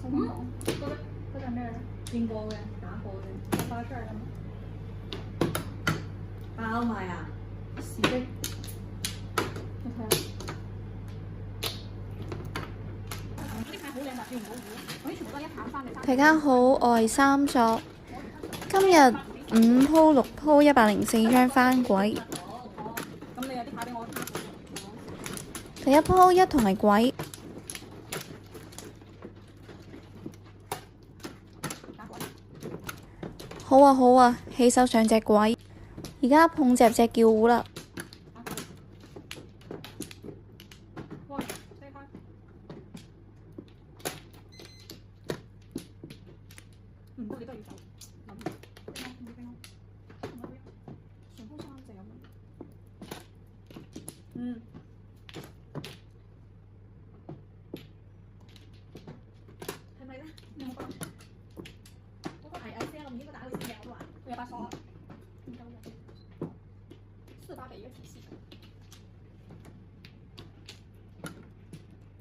嗰隻咩咧？見過嘅，打過嘅，發出嚟啦嘛。爆埋啊！是的。你睇下。大家好，我係三作。今日5鋪6鋪104張翻鬼。咁你有啲牌俾我睇。第一鋪一同係鬼。好啊好啊，起手上隻鬼。而家碰隻叫糊啦。唔得，你都要走。上鋪3隻咁樣。係咪咧？有冇覺得？嗰個矮些我唔應該打到先嘅，我都話佢有把鎖。唔夠嘅，4把俾一個提示。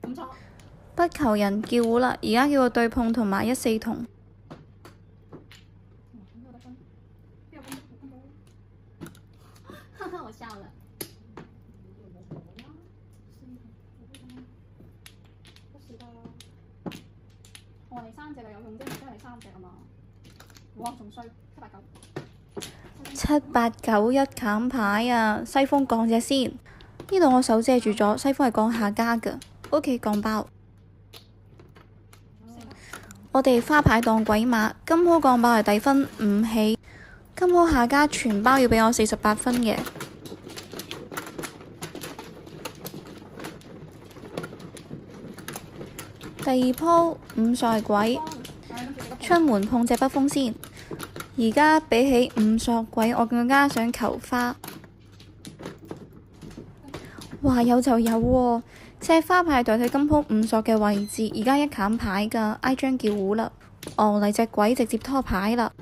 唔錯。不求人叫糊啦，而家叫我對碰同埋14筒。我笑了。我哋3隻就有用啫，唔係3隻啊嘛。哇，仲衰7、8、9一砍牌啊！西風降隻先，呢度我手遮住咗，西風係降下家㗎。OK， 降包。我哋花牌當鬼馬，今鋪降包係底分5起，今鋪下家全包要俾我48分嘅。第二鋪5索鬼，出門碰隻北風先。而家比起5索鬼，我更加想求花。話有就有喎，隻花牌代替今鋪5索嘅位置，而家一砍牌㗎，挨張叫糊啦。哦，嚟隻鬼直接拖牌啦。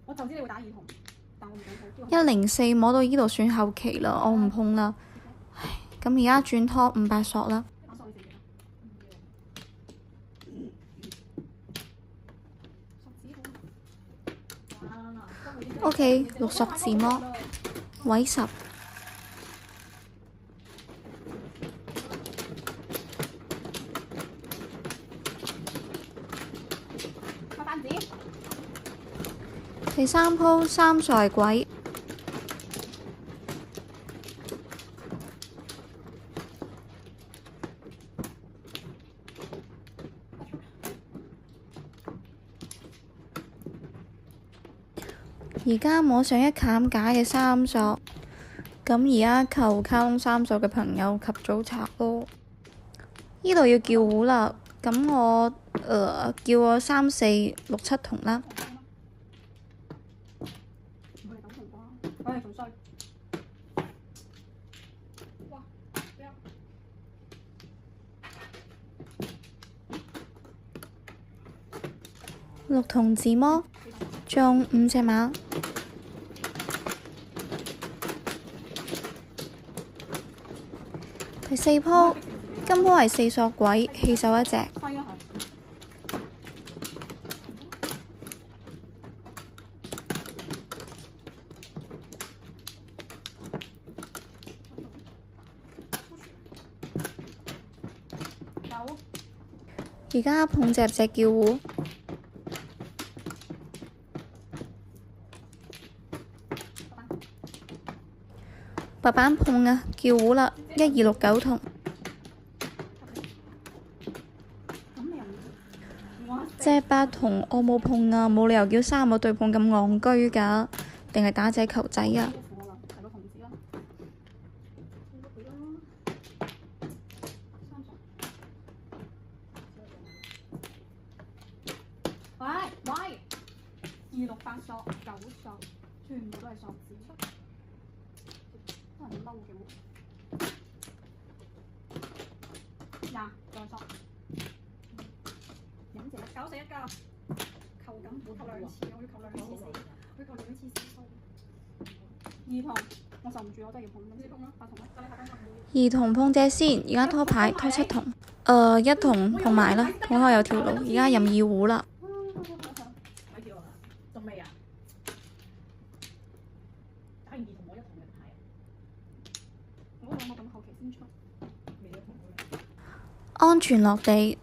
我就知你會打2筒，但我唔想碰。104摸到呢度算後期啦，我唔碰啦。唉，咁而家轉拖5、8索啦。OK， 6索自摸，位10。第3鋪3索係鬼。而家摸上一砍架嘅3索，咁而家求卡窿3索嘅朋友及早拆咯。呢度要叫糊啦，咁我叫我3、4、6、7筒啦。6筒自摸，中5隻馬。第4鋪，今鋪係4索鬼，棄手1隻。而家碰隻叫糊。白板碰啊，叫糊啦，1、2、6、9筒。隻8筒我冇碰啊，冇理由叫3個對碰咁戇居㗎，定係打仔球仔啊？ 68索9索，全部都係索字，可能好嬲嘅喎。廿再索，飲謝9死1個，求咁唔好扣2次，我要扣2次死，我要扣2次死數。二筒，我受唔住，我真係要碰咁先碰啦，8筒啦，就你8筒二筒碰隻先，而家拖牌拖7筒，一筒碰埋啦，好開有條路，而家任意胡啦。咪跳啊！仲未啊？打完2筒我1筒嘅牌。我咁後期先出。安全落地，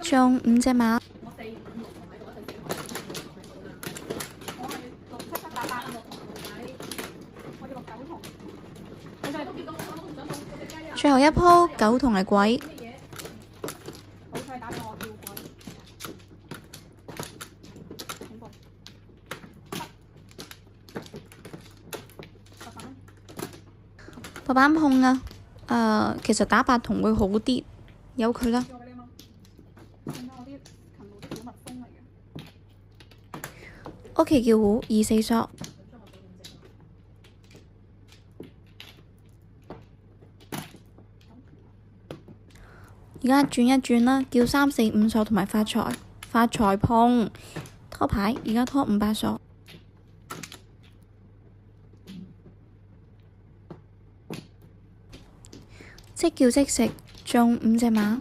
中5隻馬。我4、5、6筒喺度，一齊4筒。我係6、7、7、8、8、6筒喺，我要6、9筒。我就係都見到我都唔想碰嗰隻雞啊！最後一鋪9筒係鬼。好彩打俾我叫鬼。恐怖。白板碰啊！其實打8筒會好啲，由佢啦。屋企叫胡2、4索。而家轉一轉啦，叫3、4、5索同埋發財，發財碰拖牌，而家拖5、8索。即叫即食，中5隻馬。